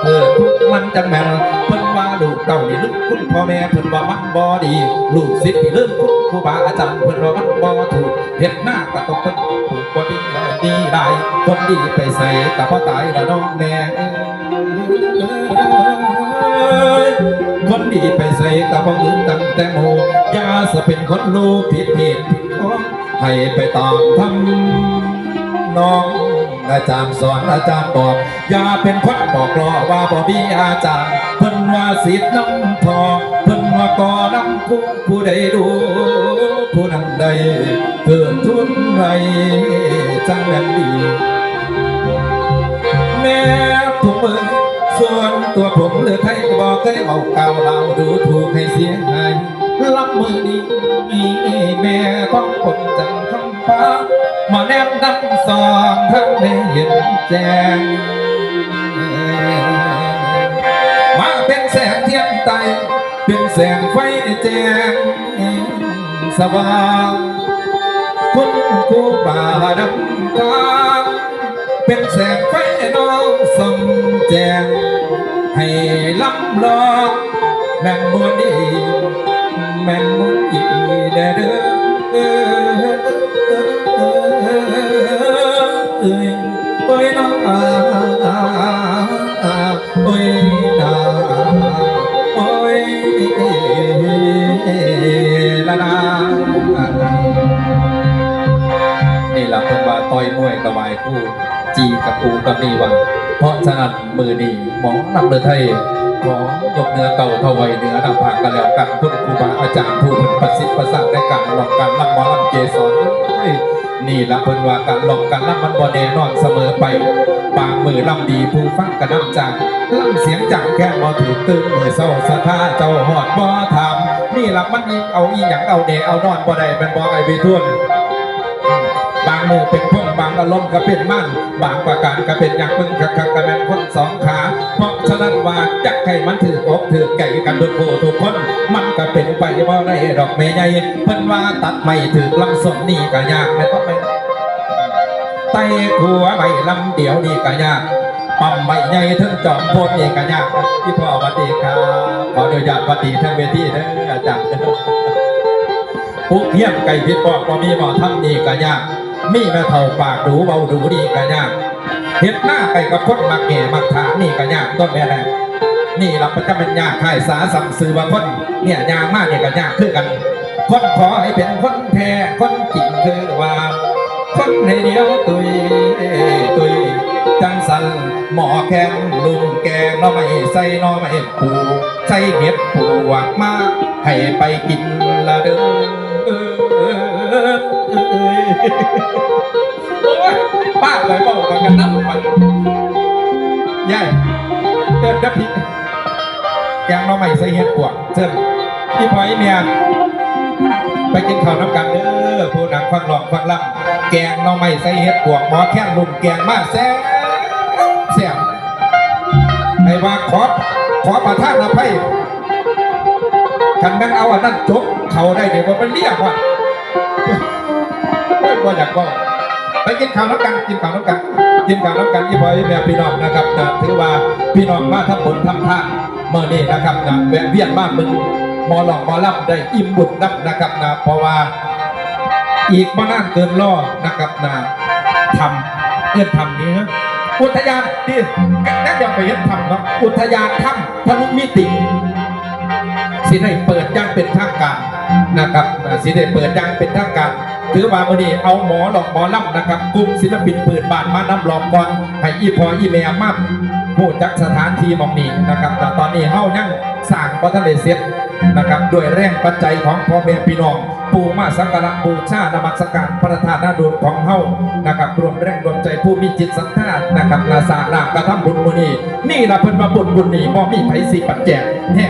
เธอทุกมันจังแม่นเพิ่นว่าลูกเต้านี่ลืมคุณพ่อแม่เพิ่นว่ามันบ่ดีลูกศิษย์ที่ลืมคุณครูบาอาจารย์เพิ่นว่ามันบ่ถูกเฮ็ดหน้าก็ต้องเพิ่นถูกบ่ดีดีได้คนดีไปใส่ก็บ่ตายละน้องแม่คนดีไปใส่ก็บ่อื่นตั้งแต่โมอย่าสะเป็นคนรู้ผิดผิดของให้ไปตามทำน้องอาจารย์สอนอาจารย์บอกอย่าเป็นคนบอกรอว่าบ่มีอาจารย์เพิ่นว่าศิษย์น้ำทอเพิ่นว่าก่อน้ำคุ้ผู้ใดดูผู้นั้นใดเกิดทุนไรจังแม่นดีแม่ผมเบิ่งส่วนตัวผมหรือไทยก็บอกเคยเอาเก่าเราดูถูกให้เสียหายรับมือนี้แม่ของคนจังคำฟ้ามาแนบนำสอนทั้งได้เห็นแจ้งมาเป็นแสงเทียนไตเป็นแสงไฟแจ้งสว่างคุณครูบาดำทางเป็นแสงไฟน้องส่องแจ้งให้ล้ำลองแม่นมวลดีแม่นมวลอีเด้อโอ้ยน้องโอ้ยนาโอ้ยละนานี่แหละเป็นว่าต่อยมวยกับวายคู่จีกับปูกับนีวังเพราะฉะนั้นมือดีหมองนำเรือไทยขอยกเนื้อเก่าถวายเนื้อนำผากกันแล้วกันคุณครูบาอาจารย์ผู้ประสิทธิ์ประสาทในการลองการลำหมอลำเกสรนี่ละเพิ่นว่าการลองการลำมันบ่แน่นอนเสมอไปบางมือลำดีผู้ฟังกระนำจากลำเสียงจังแค่บ่ถือตื่นมือเศร้าสะท้าเจ้าหอดบ่ทำนี่ละมันเอาอีหยังเอาเดเอานอนบ่ได้เป็นบ่ไอวิทุนบางมือเป็นพวกบางอารมณ์ก็เป็นมั่นบางประการก็เป็นอย่างมึงคักกระแมนคนสองขาเพราะฉะนั้นว่าจักให้มันถือกบถือไก่กันทุกผู้ทุกคนมันก็เป็นไปว่าได้ดอกเมย์ใหญ่เพิ่นว่าตัดไม่ถือลำสนนี่ก็ยากไม่ต้องไปไต่ขัวใบลำเดียวนี่ก็ยากปั๊มใบใหญ่ถึงจอมโพดนี่ก็ยากที่พ่อวัดดีครับขออนุญาตวัดดีทั้งเวทีเด้ออาจารย์ปุ๊กเทียมไก่พิษบอกว่ามีหมอทำนี่ก็ยากมีแม่เท่าปากดูเบาดูดีก็ยากเห็นหน้าไปกับคนมักแก่มักถามนี่ก็ยากต้นแม่แดงนี่เราจะเป็นยากข่ายสาสัมสื่อบางคนเนี่ยยากมากเนี่ยก็ยากคือกันคนขอให้เป็นคนแท้คนจริงคือว่าคนให้เดียวตุยจังสันหมอแข็งลุงแกงน้อไม่ใส่น้อไม่ปูใส่เห็ดปูหวักมาให้ไปกินละเด้อโอ้ยป้าเลยบอกกันนับมันใหญ่เดินดับพิแกงน้อไม่ใส่เห็ดปวกเชิญพี่พอยเมียไปกินข้าวน้ำกันเด้อผู้นักฟังหลอกฟังล่ำแกงน้อไม่ใส่เห็ดปวกหมอแค่ลุมแกงมาแซ่บไอ้ว่าขอประทานอภัยกันแม่งเอาอันนั้นจบเขาได้เดี๋ยวมันเรียกว่าว่าอยากบอกไปกินข้าวน้ำกันกินข้าวน้ำกันกินข้าวน้ำกันยี่บอยแม่พี่น้องนะครับถือว่าพี่น้องมาทำบุญทำทานเมื่อนี้นะครับแวะเวียนบ้านมึงมอหลอกมอลับได้อิ่มบุญนับนะครับเพราะว่าอีกไม่นานเกินรอนะครับทำเงื่อนทำนี้ฮะอุทยานที่นั่นยังไปเห็นทำเนาะอุทยานถ้ำทะลุมิติสิได้เปิดย่างเป็นทางการนะครับสิได้เปิดย่างเป็นทางการถือว่าวันนี้เอาหมอหลอกหมอล่ำนะครับกลุ่มศิลปินปืนบานมานำหลอกก่อนให้อีพออีแม่มาพูดจากสถานที่มองนี้นะครับแต่ตอนนี้เฮ้ายังสร้างวัฒนธรรมเสร็จนะครับด้วยแรงปัจจัยของพ่อแม่พี่น้องปู่มาสักการะบูชานมัสการพระธาตุนาดูลของเฮ้านะครับรวมแรงรวมใจผู้มีจิตศรัทธานะครับนาสาลากระทำบุญบุญนี้นี่ละเพิ่นมาบุญนี้บ่มีไผสิปัจแจกแท้